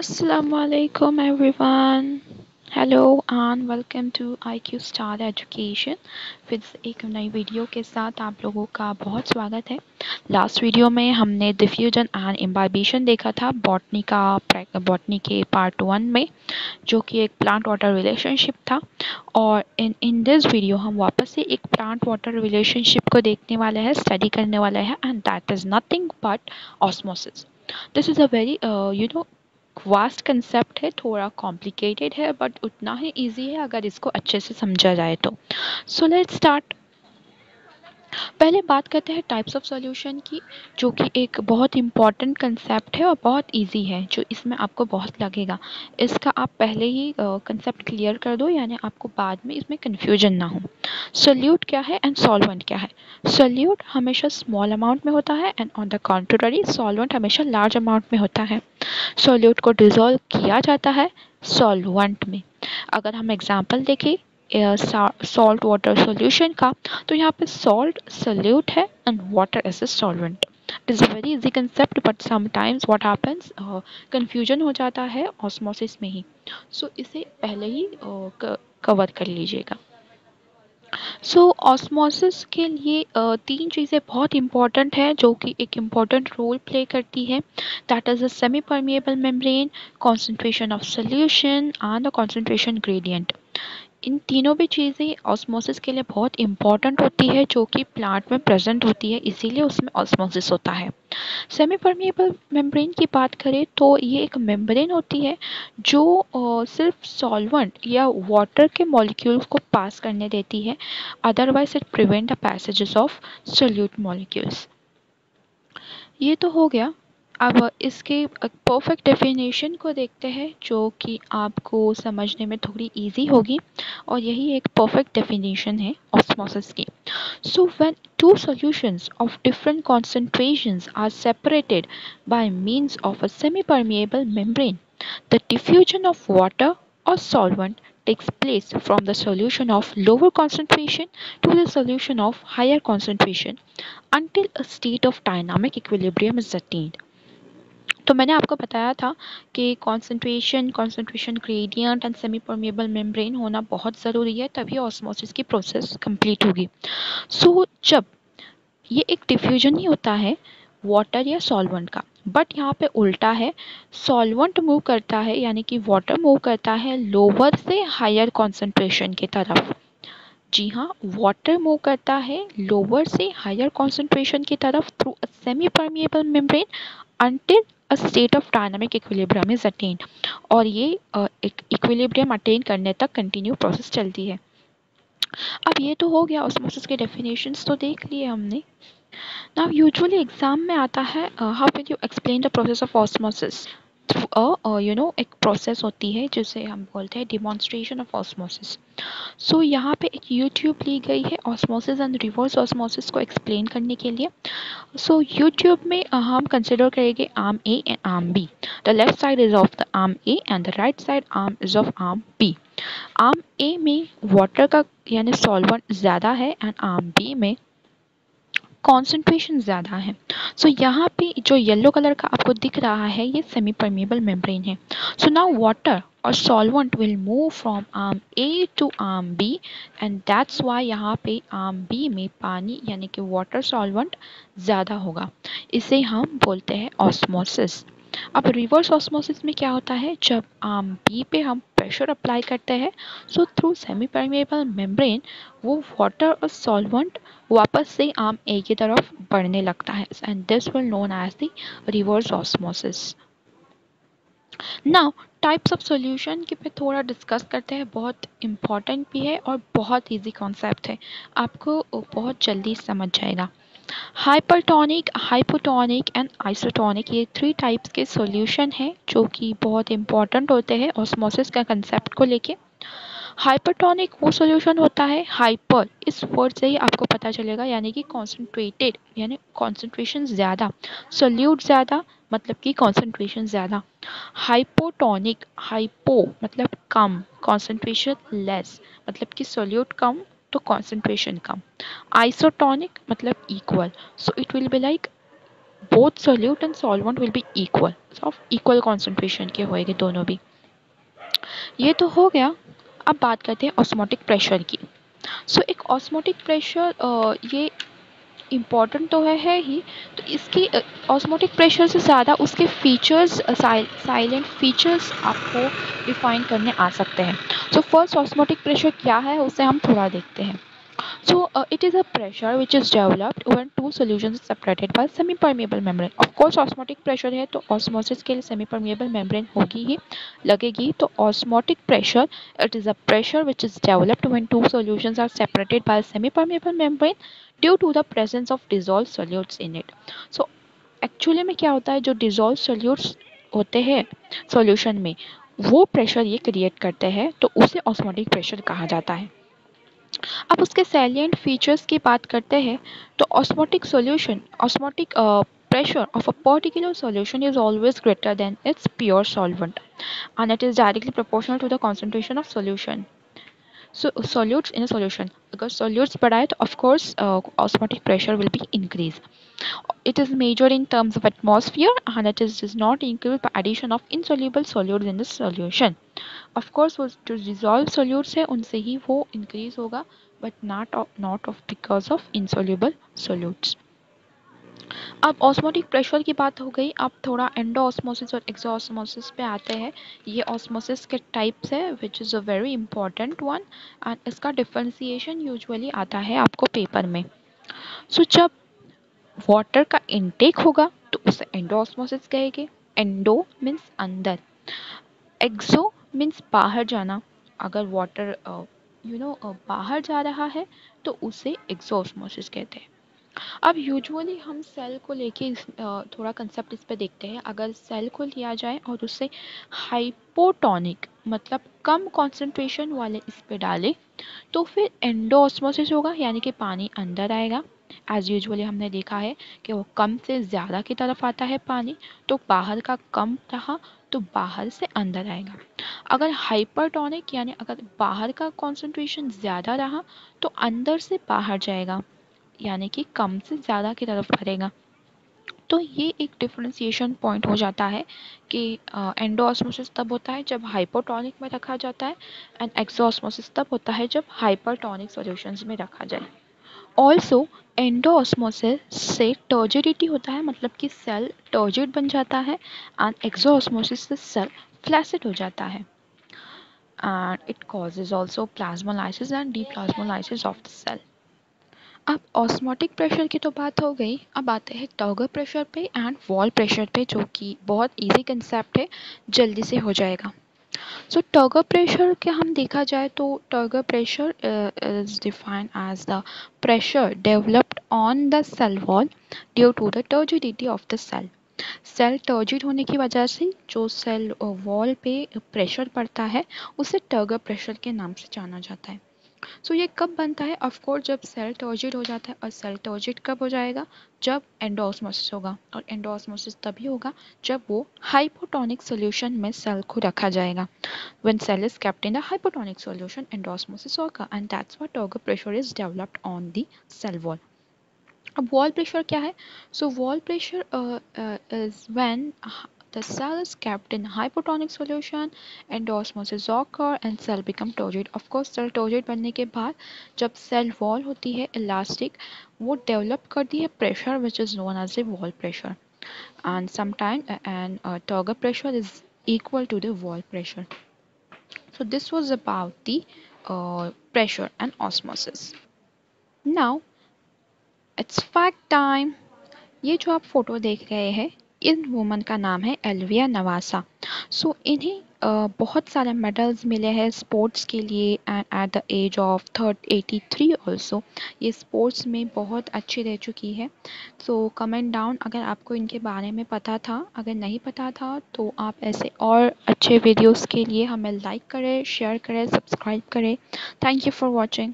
Assalamualaikum everyone. Hello and welcome to IQ star education. फिर से एक नई वीडियो के साथ आप लोगों का बहुत स्वागत है। लास्ट वीडियो में हमने डिफ्यूजन एंड इम्बाइबेशन देखा था बॉटनी के पार्ट 1 में, जो कि एक प्लांट वाटर रिलेशनशिप था। और इन दिस वीडियो हम वापस से एक प्लांट वाटर रिलेशनशिप को देखने वाले हैं, स्टडी करने वाले हैं, and that is nothing but osmosis. This is a very vast concept है, थोड़ा कॉम्प्लिकेटेड है बट उतना ही इजी है अगर इसको अच्छे से समझा जाए तो। So let's start. पहले बात करते हैं टाइप्स ऑफ सॉल्यूशन की, जो कि एक बहुत इंपॉर्टेंट कंसेप्ट है और बहुत इजी है, जो इसमें आपको बहुत लगेगा। इसका आप पहले ही कंसेप्ट क्लियर कर दो, यानी आपको बाद में इसमें कन्फ्यूजन ना हो। सोल्यूट क्या है एंड सॉल्वेंट क्या है? सोल्यूट हमेशा स्मॉल अमाउंट में होता है and on the contrary solvent हमेशा लार्ज अमाउंट में होता है। सोल्यूट को डिसॉल्व किया जाता है सॉल्वेंट में। अगर हम एग्जांपल देखें सॉल्ट वाटर सॉल्यूशन का, तो यहाँ पे सॉल्ट सोल्यूट है and water as a solvent. It is a very easy concept but sometimes what happens confusion हो जाता है ऑस्मोसिस में ही। सो इसे पहले ही कवर कर लीजिएगा। सो ऑस्मोसिस के लिए तीन चीज़ें बहुत इंपॉर्टेंट है, जो कि एक इम्पॉर्टेंट रोल प्ले करती है। That is a semi permeable membrane, concentration of solution and the concentration gradient. इन तीनों भी चीज़ें ऑस्मोसिस के लिए बहुत इंपॉर्टेंट होती है, जो कि प्लांट में प्रेजेंट होती है, इसीलिए उसमें ऑस्मोसिस होता है। सेमी परमिएबल मेम्ब्रेन की बात करें तो ये एक मेम्ब्रेन होती है जो सिर्फ सॉल्वेंट या वाटर के मॉलिक्यूल्स को पास करने देती है, otherwise it prevent the passages of solute molecules. ये तो हो गया। अब इसके परफेक्ट डेफिनेशन को देखते हैं, जो कि आपको समझने में थोड़ी इजी होगी, और यही एक परफेक्ट डेफिनेशन है ऑस्मोसिस की। So when two solutions of different concentrations are separated by means of a semi-permeable membrane, the diffusion of water or solvent takes place from the solution of lower concentration to the solution of higher concentration until a state of dynamic equilibrium is attained. तो मैंने आपको बताया था कि concentration gradient and semi permeable membrane होना बहुत ज़रूरी है, तभी ऑस्मोसिस की प्रोसेस कंप्लीट होगी। सो जब ये एक डिफ्यूजन ही होता है वाटर या सॉल्वेंट का, बट यहाँ पे उल्टा है। सॉल्वेंट मूव करता है, यानी कि वाटर मूव करता है लोअर से हायर कॉन्सेंट्रेशन की तरफ। जी हाँ, वाटर मूव करता है लोअर से हायर कॉन्सेंट्रेशन की तरफ through a semi permeable membrane until a state of dynamic equilibrium is attained, और ये एक इक्विलिब्रियम अटेन करने तक कंटिन्यू प्रोसेस चलती है। अब ये तो हो गया, ऑस्मोसिस के डेफिनेशंस तो देख लिए हमने। नाउ यूजुअली एग्जाम में आता है how will you explain the process of osmosis through एक प्रोसेस होती है जिसे हम बोलते हैं डिमॉन्स्ट्रेशन ऑफ ऑस्मोसिस। सो यहाँ पे एक यूट्यूब ली गई है ऑस्मोसिस एंड रिवर्स ऑस्मोसिस को एक्सप्लेन करने के लिए। सो यूट्यूब में हम कंसिडर करेंगे arm A and arm B. The left side is of the arm A and the right side arm is of arm B. Arm A में water का यानी सॉल्वेंट ज़्यादा है एंड आर्म बी में concentration ज़्यादा है। सो यहाँ पे जो येलो कलर का आपको दिख रहा है ये सेमी परमिएबल मेम्ब्रेन है। सो नाउ वाटर और solvent will move from arm A to arm B and that's why यहाँ पे आर्म बी में पानी यानी कि वाटर सॉल्वेंट ज़्यादा होगा। इसे हम बोलते हैं ऑस्मोसिस। अब रिवर्स ऑस्मोसिस में क्या होता है, जब आर्म बी पे हम प्रेशर अप्लाई करते हैं, so through semi permeable membrane वो वाटर और सॉल्वेंट वापस से आर्म ए की तरफ बढ़ने लगता है and this will known as the reverse osmosis. Now types of solution के पे थोड़ा डिस्कस करते हैं, बहुत इम्पॉर्टेंट भी है और बहुत इजी कॉन्सेप्ट है, आपको बहुत जल्दी समझ जाएगा। हाइपरटोनिक, हाइपोटोनिक एंड आइसोटोनिक, ये थ्री टाइप्स के सॉल्यूशन हैं जो कि बहुत इंपॉर्टेंट होते हैं ऑस्मोसिस का कंसेप्ट को लेके। हाइपरटोनिक वो सॉल्यूशन होता है, हाइपर इस वर्ड से ही आपको पता चलेगा, यानी कि कॉन्सेंट्रेटेड यानी कॉन्सेंट्रेशन ज़्यादा, सोल्यूट ज़्यादा मतलब कि कॉन्सेंट्रेशन ज़्यादा। हाइपोटोनिक, हाइपो मतलब कम, कॉन्सेंट्रेशन लेस मतलब कि सोल्यूट कम तो कॉन्सेंट्रेशन कम। आइसोटोनिक मतलब equal, so it will be like both solute and solvent will be equal, of equal concentration के होएंगे दोनों भी। ये तो हो गया। अब बात करते हैं ऑस्मोटिक प्रेशर की। सो एक ऑस्मोटिक प्रेशर ये इम्पॉर्टेंट तो है ही, तो इसकी ऑस्मोटिक प्रेशर से ज़्यादा उसके फीचर्स, साइलेंट फीचर्स आपको डिफाइन करने आ सकते हैं। सो फर्स्ट ऑस्मोटिक प्रेशर क्या है उसे हम थोड़ा देखते हैं। So it is a pressure which is developed when two solutions are separated by semi-permeable membrane. Of course osmotic pressure है तो osmosis के लिए semi-permeable membrane होगी ही, लगेगी। तो osmotic pressure, it is a pressure which is developed when two solutions are separated by a semi-permeable membrane due to the presence of dissolved solutes in it. So actually में क्या होता है, जो dissolve solutes होते हैं solution में, वो pressure ये क्रिएट करते हैं, तो उसे ऑस्मोटिक प्रेशर कहा जाता है। अब उसके सैलिएंट फीचर्स की बात करते हैं तो osmotic solution, osmotic pressure of a particular solution is always greater than its pure solvent and it is directly proportional to the concentration of solution. So solutes in a solution, अगर solutes बढ़ाए तो of course osmotic pressure will be increased. It is measured in terms of atmosphere and it is does not include the addition of insoluble solutes in the solution. Of course वो जो dissolved solutes है उनसे ही वो increase होगा, but not of because of insoluble solutes. अब osmotic pressure की बात हो गई, अब थोड़ा एंडो ऑस्मोसिस और एक्सो ऑस्मोसिस पे आते हैं। ये ऑस्मोसिस के टाइप्स है which is a very important one and इसका डिफ्रेंसिएशन यूजुअली आता है आपको पेपर में। सो जब वाटर का इनटेक होगा तो उसे एंडो ऑस्मोसिस कहेंगे। एंडो मीन्स अंदर, एक्सो मीन्स बाहर जाना। अगर वाटर बाहर जा रहा है तो उसे एक्सो ऑस्मोसिस कहते हैं। अब यूजुअली हम सेल को लेके थोड़ा कंसेप्ट इस पे देखते हैं। अगर सेल को लिया जाए और उससे हाइपोटोनिक मतलब कम कॉन्सेंट्रेशन वाले इस पे डालें तो फिर एंडोऑस्मोसिस होगा, यानी कि पानी अंदर आएगा। एज यूजुअली हमने देखा है कि वो कम से ज़्यादा की तरफ आता है पानी, तो बाहर का कम रहा तो बाहर से अंदर आएगा। अगर हाइपरटोनिक यानी अगर बाहर का कॉन्सेंट्रेशन ज़्यादा रहा तो अंदर से बाहर जाएगा, यानी कि कम से ज़्यादा की तरफ भरेगा। तो ये एक डिफरेंशिएशन पॉइंट हो जाता है कि एंडोऑस्मोसिस तब होता है जब हाइपोटोनिक में रखा जाता है एंड एक्सोऑस्मोसिस तब होता है जब हाइपरटोनिक सॉल्यूशंस में रखा जाए। ऑल्सो एंडोऑस्मोसिस से टर्जिडिटी होता है, मतलब कि सेल टर्जिड बन जाता है एंड एक्सोऑस्मोसिस से सेल फ्लैसिड हो जाता है and it causes also plasmolysis and deplasmolysis of the cell. अब ऑस्मोटिक प्रेशर की तो बात हो गई, अब आते हैं टर्गर प्रेशर पे एंड वॉल प्रेशर पे, जो कि बहुत इजी कंसेप्ट है, जल्दी से हो जाएगा। सो टर्गर प्रेशर के हम देखा जाए तो turgor pressure is defined as the pressure developed on the cell wall due to the turgidity of the cell. Cell turgid होने की वजह से जो सेल वॉल पे प्रेशर पड़ता है उसे टर्गर प्रेशर के नाम से जाना जाता है। सो ये कब बनता है, ऑफ कोर्स जब सेल टर्जिड हो जाता है। और सेल टर्जिड कब हो जाएगा, जब एंडोऑस्मोसिस होगा। और एंडोऑस्मोसिस तभी होगा जब वो हाइपोटोनिक सॉल्यूशन में सेल को रखा जाएगा। When cell is kept in the hypotonic solution endosmosis होगा and that's why turgor pressure is developed on the cell wall. अब वॉल प्रेशर क्या है, so wall pressure is when the cell is kept in hypotonic solution, endosmosis occur and cell become turgid. Of course cell turgid बनने के बाद जब cell wall होती है elastic, वो develop करती है pressure which is known as the wall pressure and sometimes turgor pressure is equal to the wall pressure. So this was about the pressure and osmosis. Now it's fact time. ये जो आप photo देख रहे हैं, इन woman का नाम है एल्विया नवासा। सो इन्हें बहुत सारे मेडल्स मिले हैं स्पोर्ट्स के लिए and at the age of 83 also ये स्पोर्ट्स में बहुत अच्छी रह चुकी है। सो कमेंट डाउन अगर आपको इनके बारे में पता था, अगर नहीं पता था तो आप ऐसे और अच्छे वीडियोस के लिए हमें लाइक करें, शेयर करें, सब्सक्राइब करें। Thank you for watching.